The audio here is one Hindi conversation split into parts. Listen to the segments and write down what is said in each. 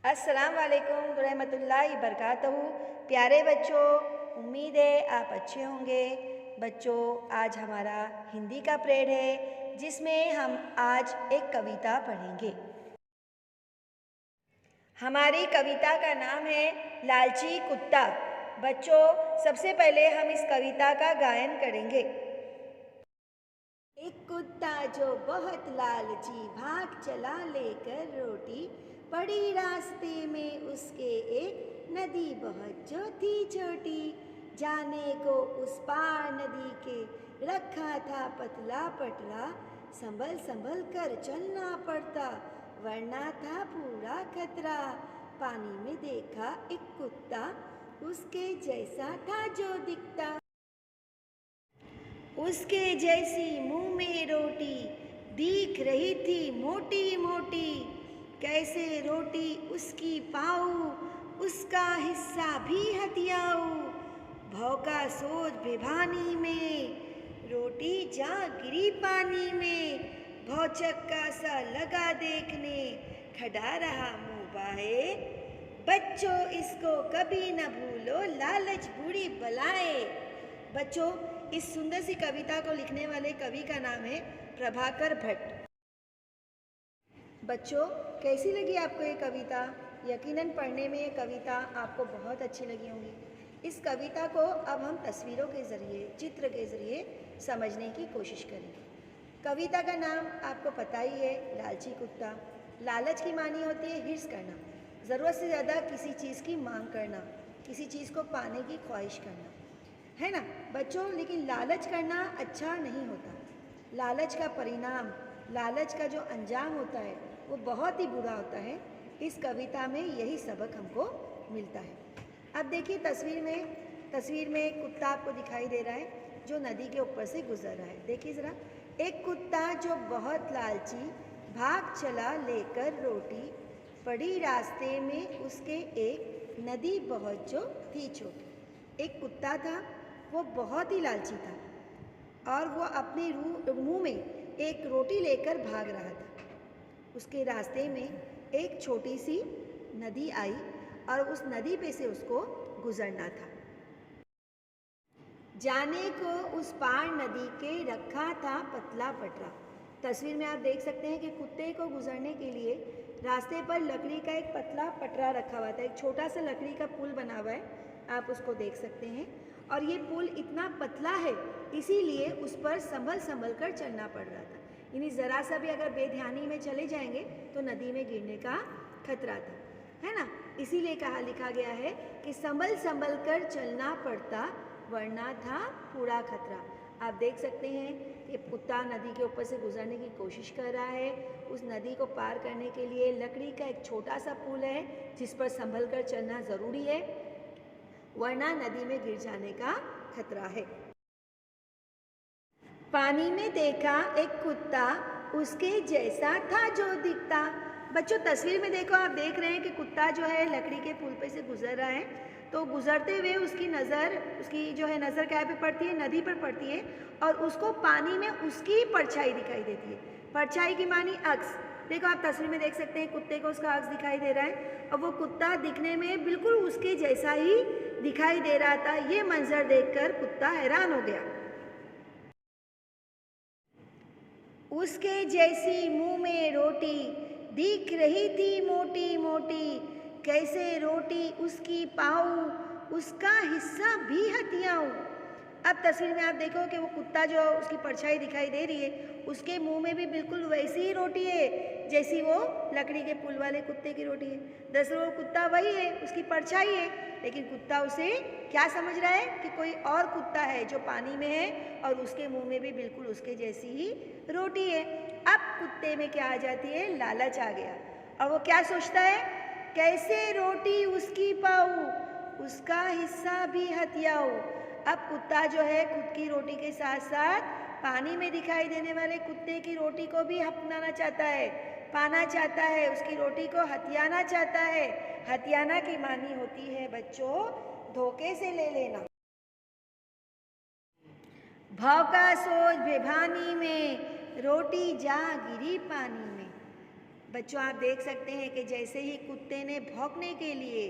अस्सलाम वालेकुम रहमतुल्लाहि बरकातहू। प्यारे बच्चों, उम्मीद है आप अच्छे होंगे। बच्चों, आज हमारा हिंदी का पीरियड है जिसमें हम आज एक कविता पढ़ेंगे। हमारी कविता का नाम है लालची कुत्ता। बच्चों, सबसे पहले हम इस कविता का गायन करेंगे। एक कुत्ता जो बहुत लालची भाग चला लेकर रोटी, पड़ी रास्ते में उसके एक नदी बहुत जो थी छोटी। जाने को उस पार नदी के रखा था पतला पटरा, संभल संभल कर चलना पड़ता वरना था पूरा खतरा। पानी में देखा एक कुत्ता, उसके जैसा था जो दिखता, उसके जैसी मुंह में रोटी दिख रही थी मोटी मोटी। कैसे रोटी उसकी पाऊँ, उसका हिस्सा भी हथियाऊँ। भौंका सोच बेभानी में, रोटी जा गिरी पानी में। भौचक्का सा लगा देखने, खड़ा रहा मुँह बाए। बच्चों, इसको कभी न भूलो, लालच बुरी बलाए। बच्चों, इस सुंदर सी कविता को लिखने वाले कवि का नाम है प्रभाकर भट्ट। बच्चों, कैसी लगी आपको ये कविता? यकीनन पढ़ने में ये कविता आपको बहुत अच्छी लगी होंगी। इस कविता को अब हम तस्वीरों के ज़रिए, चित्र के ज़रिए समझने की कोशिश करेंगे। कविता का नाम आपको पता ही है, लालची कुत्ता। लालच की मानी होती है हिर्स करना, ज़रूरत से ज़्यादा किसी चीज़ की मांग करना, किसी चीज़ को पाने की ख्वाहिश करना, है ना बच्चों। लेकिन लालच करना अच्छा नहीं होता। लालच का परिणाम, लालच का जो अंजाम होता है वो बहुत ही बुरा होता है। इस कविता में यही सबक हमको मिलता है। अब देखिए तस्वीर में एक कुत्ता आपको दिखाई दे रहा है जो नदी के ऊपर से गुजर रहा है। देखिए ज़रा, एक कुत्ता जो बहुत लालची भाग चला लेकर रोटी, पड़ी रास्ते में उसके एक नदी बहुत जो थी छोटी। एक कुत्ता था, वो बहुत ही लालची था और वो अपने मुंह में एक रोटी लेकर भाग रहा था। उसके रास्ते में एक छोटी सी नदी आई और उस नदी पे से उसको गुजरना था। जाने को उस पार नदी के रखा था पतला पटरा। तस्वीर में आप देख सकते हैं कि कुत्ते को गुजरने के लिए रास्ते पर लकड़ी का एक पतला पटरा रखा हुआ था। एक छोटा सा लकड़ी का पुल बना हुआ है, आप उसको देख सकते हैं। और ये पुल इतना पतला है इसीलिए उस पर संभल संभल कर चलना पड़ रहा था। यानी ज़रा सा भी अगर बेध्यानी में चले जाएंगे तो नदी में गिरने का खतरा था, है ना। इसीलिए लिखा गया है कि संभल संभल कर चलना पड़ता वरना था पूरा खतरा। आप देख सकते हैं कि कुत्ता नदी के ऊपर से गुजरने की कोशिश कर रहा है। उस नदी को पार करने के लिए लकड़ी का एक छोटा सा पुल है जिस पर संभल कर चलना ज़रूरी है, वरना नदी में गिर जाने का खतरा है। पानी में देखा एक कुत्ता, उसके जैसा था जो दिखता। बच्चों, तस्वीर में देखो, आप देख रहे हैं कि कुत्ता जो है लकड़ी के पुल पे से गुजर रहा है। तो गुजरते हुए उसकी जो है नज़र क्या पे पड़ती है? नदी पर पड़ती है और उसको पानी में उसकी परछाई दिखाई देती है। परछाई की मानी अक्स। देखो, आप तस्वीर में देख सकते हैं कुत्ते को उसका अक्स दिखाई दे रहा है और वो कुत्ता दिखने में बिल्कुल उसके जैसा ही दिखाई दे रहा था। ये मंजर देखकर कुत्ता हैरान हो गया। उसके जैसी मुंह में रोटी दिख रही थी मोटी मोटी। कैसे रोटी उसकी पाऊँ, उसका हिस्सा भी हथियाऊँ। अब तस्वीर में आप देखो कि वो कुत्ता जो उसकी परछाई दिखाई दे रही है, उसके मुंह में भी बिल्कुल वैसी ही रोटी है जैसी वो लकड़ी के पुल वाले कुत्ते की रोटी है। दरअसल वो कुत्ता वही है, उसकी परछाई है, लेकिन कुत्ता उसे क्या समझ रहा है कि कोई और कुत्ता है जो पानी में है और उसके मुंह में भी बिल्कुल उसके जैसी ही रोटी है। अब कुत्ते में क्या आ जाती है? लालच आ गया और वो क्या सोचता है? कैसे रोटी उसकी पाऊँ, उसका हिस्सा भी हथियाऊँ। अब कुत्ता जो है खुद की रोटी के साथ साथ पानी में दिखाई देने वाले कुत्ते की रोटी को भी अपनाना चाहता है, पाना चाहता है, उसकी रोटी को हथियाना चाहता है। हथियाना की मानी होती है बच्चों धोखे से ले लेना। भौंका सोच बेभानी में, रोटी जा गिरी पानी में। बच्चों आप देख सकते हैं कि जैसे ही कुत्ते ने भौंकने के लिए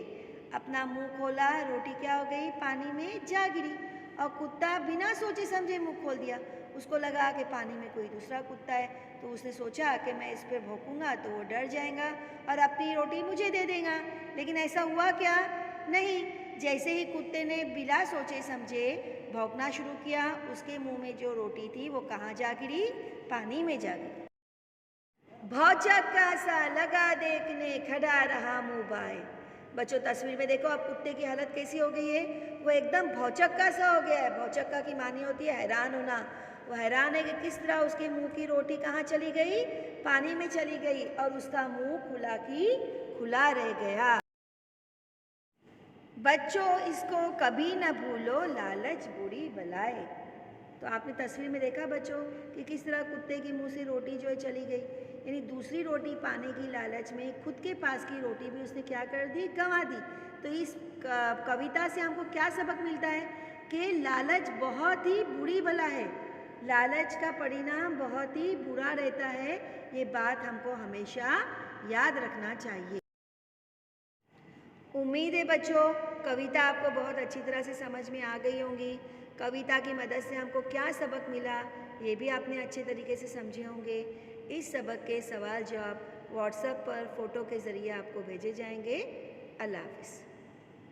अपना मुंह खोला, रोटी क्या हो गई, पानी में जा गिरी। और कुत्ता बिना सोचे समझे मुंह खोल दिया। उसको लगा कि पानी में कोई दूसरा कुत्ता है, तो उसने सोचा कि मैं इस पर भौंकूंगा तो वो डर जाएगा और अपनी रोटी मुझे दे देगा। लेकिन ऐसा हुआ क्या? नहीं। जैसे ही कुत्ते ने बिना सोचे समझे भौंकना शुरू किया, उसके मुंह में जो रोटी थी वो कहाँ जा गिरी? पानी में जा गिरी। भौचक्का सा लगा देखने, खड़ा रहा मुँह बाए। बच्चों तस्वीर में देखो अब कुत्ते की हालत कैसी हो गई है। वो एकदम भौचक्का सा हो गया है। भौचक्का की मानी होती है हैरान होना। वो हैरान है कि किस तरह उसके मुंह की रोटी कहाँ चली गई? पानी में चली गई और उसका मुंह खुला की खुला रह गया। बच्चों इसको कभी न भूलो, लालच बुरी बलाए। तो आपने तस्वीर में देखा बच्चों कि किस तरह कुत्ते के मुंह से रोटी जो है चली गई, यानी दूसरी रोटी पाने की लालच में खुद के पास की रोटी भी उसने क्या कर दी? गंवा दी। तो इस कविता से हमको क्या सबक मिलता है कि लालच बहुत ही बुरी बला है। लालच का परिणाम बहुत ही बुरा रहता है। ये बात हमको हमेशा याद रखना चाहिए। उम्मीद है बच्चों कविता आपको बहुत अच्छी तरह से समझ में आ गई होंगी। कविता की मदद से हमको क्या सबक मिला ये भी आपने अच्छे तरीके से समझे होंगे। इस सबक के सवाल जवाब व्हाट्सएप पर फ़ोटो के ज़रिए आपको भेजे जाएंगे। अल्लाह हाफ़िज़।